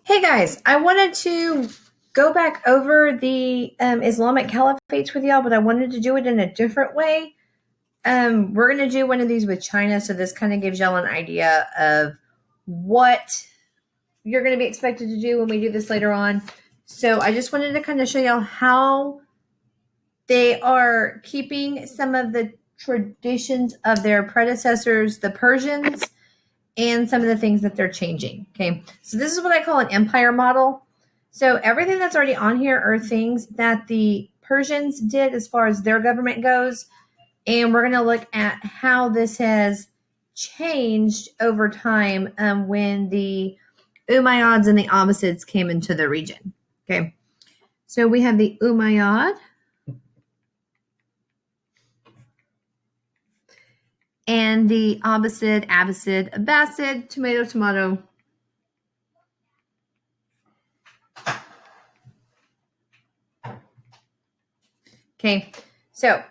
Hey guys, I wanted to go back over the Islamic caliphates with y'all, but I wanted to do it in a different way. We're going to do one of these with China, so this kind of gives y'all an idea of what you're going to be expected to do when we do this later on. So I just wanted to kind of show y'all how they are keeping some of the traditions of their predecessors, the Persians, and some of the things that they're changing. Okay, so this is what I call an empire model. So everything that's already on here are things that the Persians did as far as their government goes. And we're going to look at how this has changed over time when the Umayyads and the Abbasids came into the region. Okay, so we have the Umayyad and the Abbasid, Abbasid, tomato. Okay, so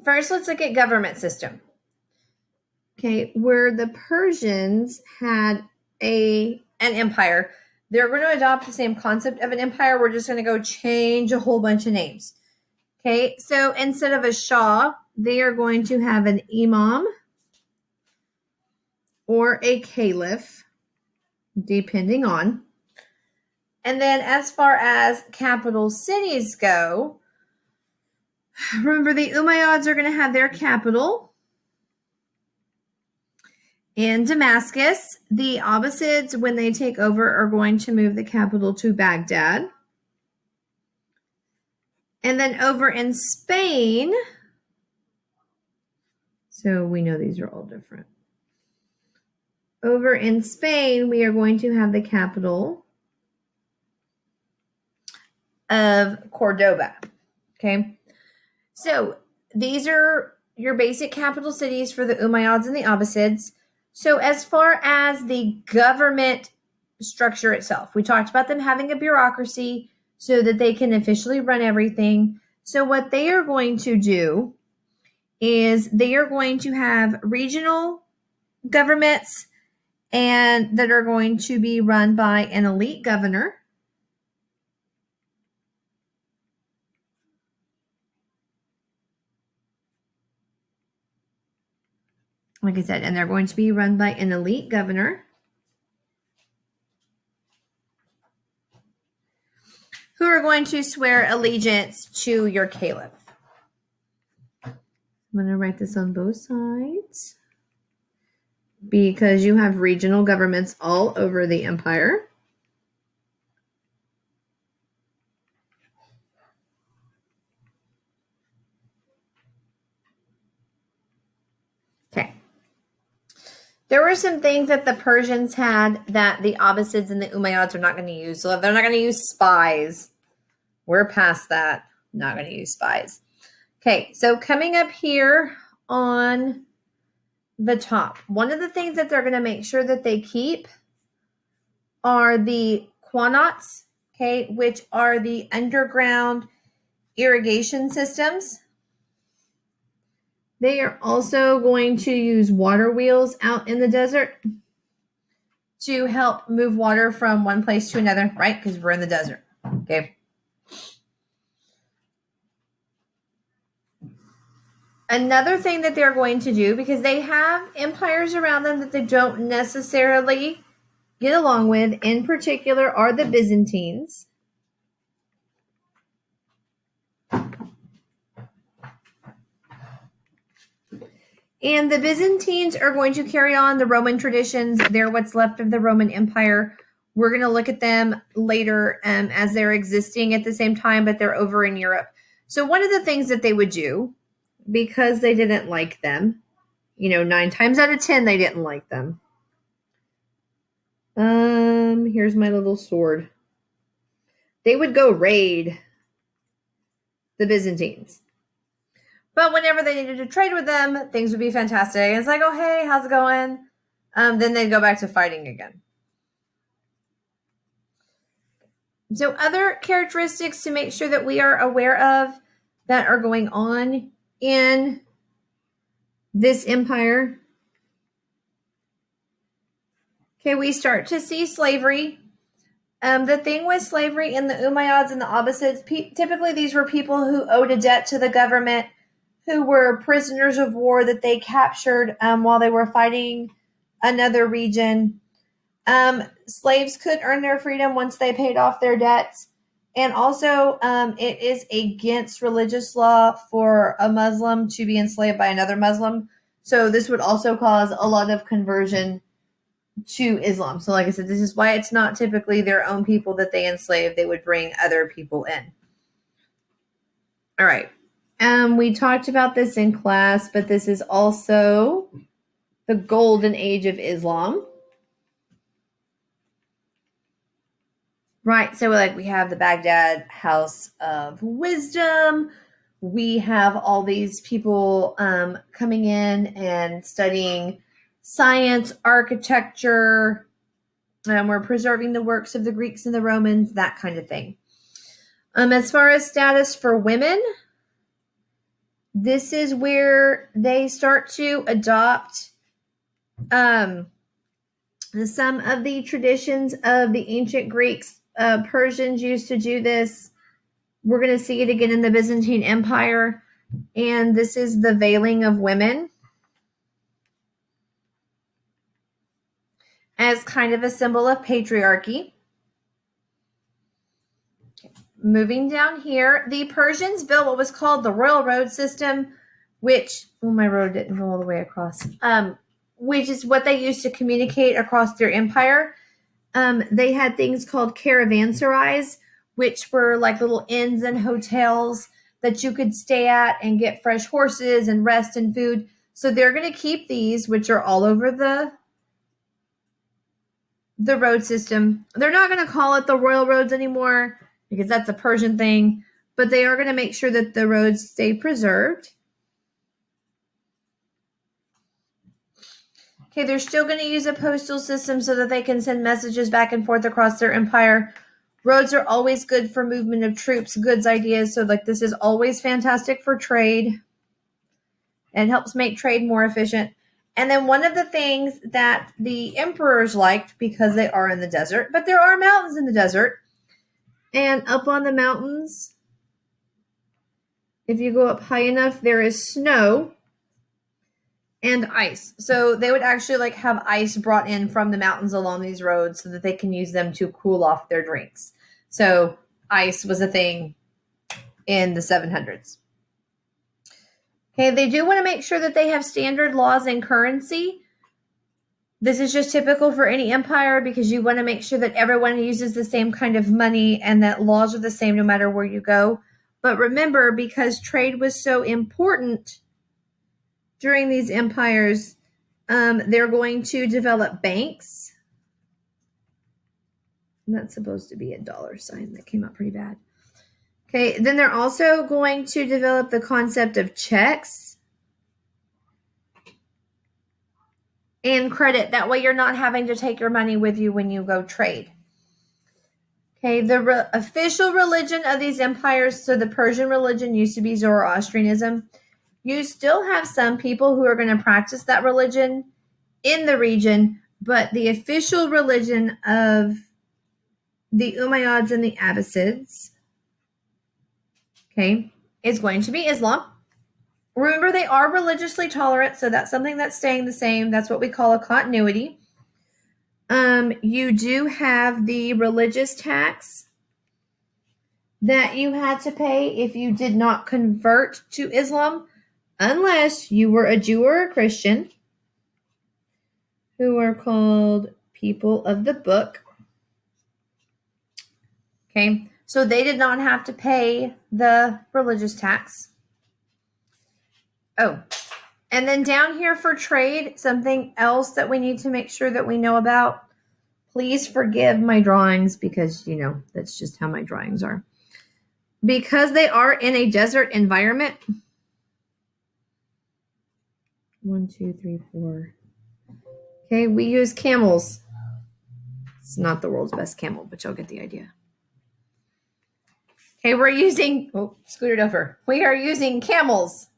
first let's look at government system. Okay, where the Persians had an empire, they're going to adopt the same concept of an empire. We're just going to go change a whole bunch of names. Okay, so instead of a Shah, they are going to have an Imam or a Caliph, depending on. And then as far as capital cities go, remember the Umayyads are going to have their capital in Damascus. The Abbasids, when they take over, are going to move the capital to Baghdad. And then over in Spain, so we know these are all different. Over in Spain, we are going to have the capital of Cordoba. Okay. So these are your basic capital cities for the Umayyads and the Abbasids. So as far as the government structure itself, we talked about them having a bureaucracy so that they can officially run everything. So what they are going to do is they are going to have regional governments and that are going to be run by an elite governor. Like I said, and they're going to be run by an elite governor who are going to swear allegiance to your caliph. I'm going to write this on both sides because you have regional governments all over the empire. Okay. There were some things that the Persians had that the Abbasids and the Umayyads are not going to use. So they're not going to use spies. We're past that. Not going to use spies. Okay, so coming up here on the top, one of the things that they're going to make sure that they keep are the qanats, okay, which are the underground irrigation systems. They are also going to use water wheels out in the desert to help move water from one place to another, right? Because we're in the desert, okay? Another thing that they're going to do, because they have empires around them that they don't necessarily get along with, in particular, are the Byzantines. And the Byzantines are going to carry on the Roman traditions. They're what's left of the Roman Empire. We're going to look at them later as they're existing at the same time, but they're over in Europe. So one of the things that they would do, because they didn't like them, 9 times out of 10, they didn't like them. Here's my little sword. They would go raid the Byzantines. But whenever they needed to trade with them, things would be fantastic. And it's like, oh, hey, how's it going? Then they'd go back to fighting again. So other characteristics to make sure that we are aware of that are going on in this empire. Okay, we start to see slavery. The thing with slavery in the Umayyads and the Abbasids, typically these were people who owed a debt to the government, who were prisoners of war that they captured while they were fighting another region. Slaves could earn their freedom once they paid off their debts. And also, it is against religious law for a Muslim to be enslaved by another Muslim. So this would also cause a lot of conversion to Islam. So, like I said, this is why it's not typically their own people that they enslave. They would bring other people in. All right. We talked about this in class, but this is also the golden age of Islam. Right. So, like, we have the Baghdad House of Wisdom. We have all these people coming in and studying science, architecture. We're preserving the works of the Greeks and the Romans, that kind of thing. As far as status for women, this is where they start to adopt some of the traditions of the ancient Greeks. Persians used to do this. We're going to see it again in the Byzantine Empire. And this is the veiling of women as kind of a symbol of patriarchy. Moving down here, the Persians built what was called the royal road system, which, well, my road didn't go all the way across, which is what they used to communicate across their empire. They had things called caravanserais, which were like little inns and hotels that you could stay at and get fresh horses and rest and food. So they're going to keep these, which are all over the road system. They're not going to call it the royal roads anymore because that's a Persian thing, but they are going to make sure that the roads stay preserved. Okay, they're still going to use a postal system so that they can send messages back and forth across their empire. Roads are always good for movement of troops, goods, ideas. So, like, this is always fantastic for trade and helps make trade more efficient. And then one of the things that the emperors liked, because they are in the desert, but there are mountains in the desert. And up on the mountains, if you go up high enough, there is snow and ice. So they would actually like have ice brought in from the mountains along these roads so that they can use them to cool off their drinks. So ice was a thing in the 700s. Okay, they do want to make sure that they have standard laws and currency. This is just typical for any empire because you want to make sure that everyone uses the same kind of money and that laws are the same no matter where you go. But remember, because trade was so important during these empires, they're going to develop banks. And that's supposed to be a $sign. That came out pretty bad. Okay, then they're also going to develop the concept of checks and credit. That way you're not having to take your money with you when you go trade. Okay, the official religion of these empires, so the Persian religion used to be Zoroastrianism. You still have some people who are going to practice that religion in the region, but the official religion of the Umayyads and the Abbasids, okay, is going to be Islam. Remember, they are religiously tolerant, so that's something that's staying the same. That's what we call a continuity. You do have the religious tax that you had to pay if you did not convert to Islam, unless you were a Jew or a Christian, who are called people of the book. Okay, so they did not have to pay the religious tax. Oh, and then down here for trade, something else that we need to make sure that we know about. Please forgive my drawings because, you know, that's just how my drawings are. Because they are in a desert environment. 1, 2, 3, 4. Okay, we use camels. It's not the world's best camel, but you'll get the idea. Okay, we're using, scooted over. We are using camels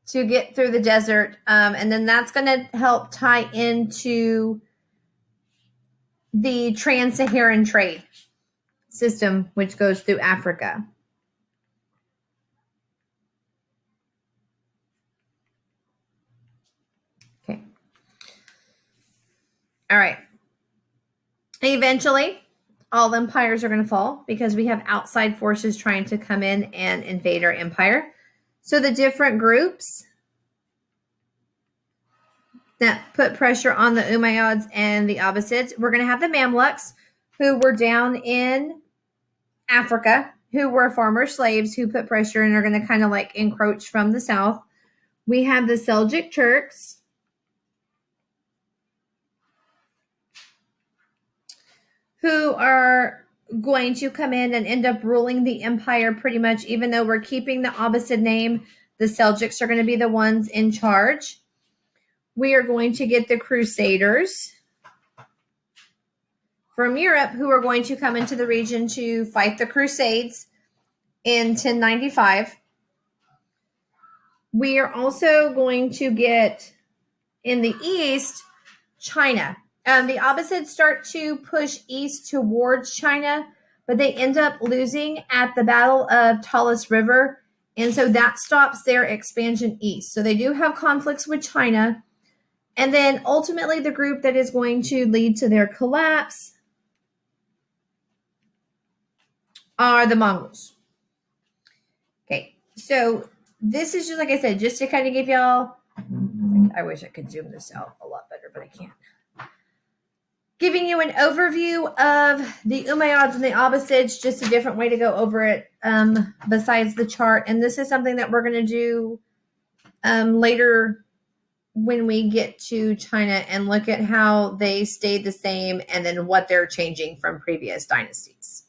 to get through the desert. And then that's going to help tie into the trans-Saharan trade system, which goes through Africa. Okay. All right. Eventually, all empires are going to fall because we have outside forces trying to come in and invade our empire. So the different groups that put pressure on the Umayyads and the Abbasids, we're going to have the Mamluks, who were down in Africa, who were former slaves who put pressure and are going to kind of like encroach from the south. We have the Seljuk Turks, who are going to come in and end up ruling the empire pretty much, even though we're keeping the Abbasid name. The Seljuks are going to be the ones in charge. We are going to get the Crusaders from Europe, who are going to come into the region to fight the Crusades in 1095. We are also going to get, in the east, China. The Abbasids start to push east towards China, but they end up losing at the Battle of Talas River, and so that stops their expansion east. So they do have conflicts with China, and then ultimately the group that is going to lead to their collapse are the Mongols. Okay, so this is just, like I said, just to kind of give y'all, I wish I could zoom this out a lot better, but I can't. Giving you an overview of the Umayyads and the Abbasids, just a different way to go over it besides the chart. And this is something that we're going to do later when we get to China and look at how they stayed the same and then what they're changing from previous dynasties.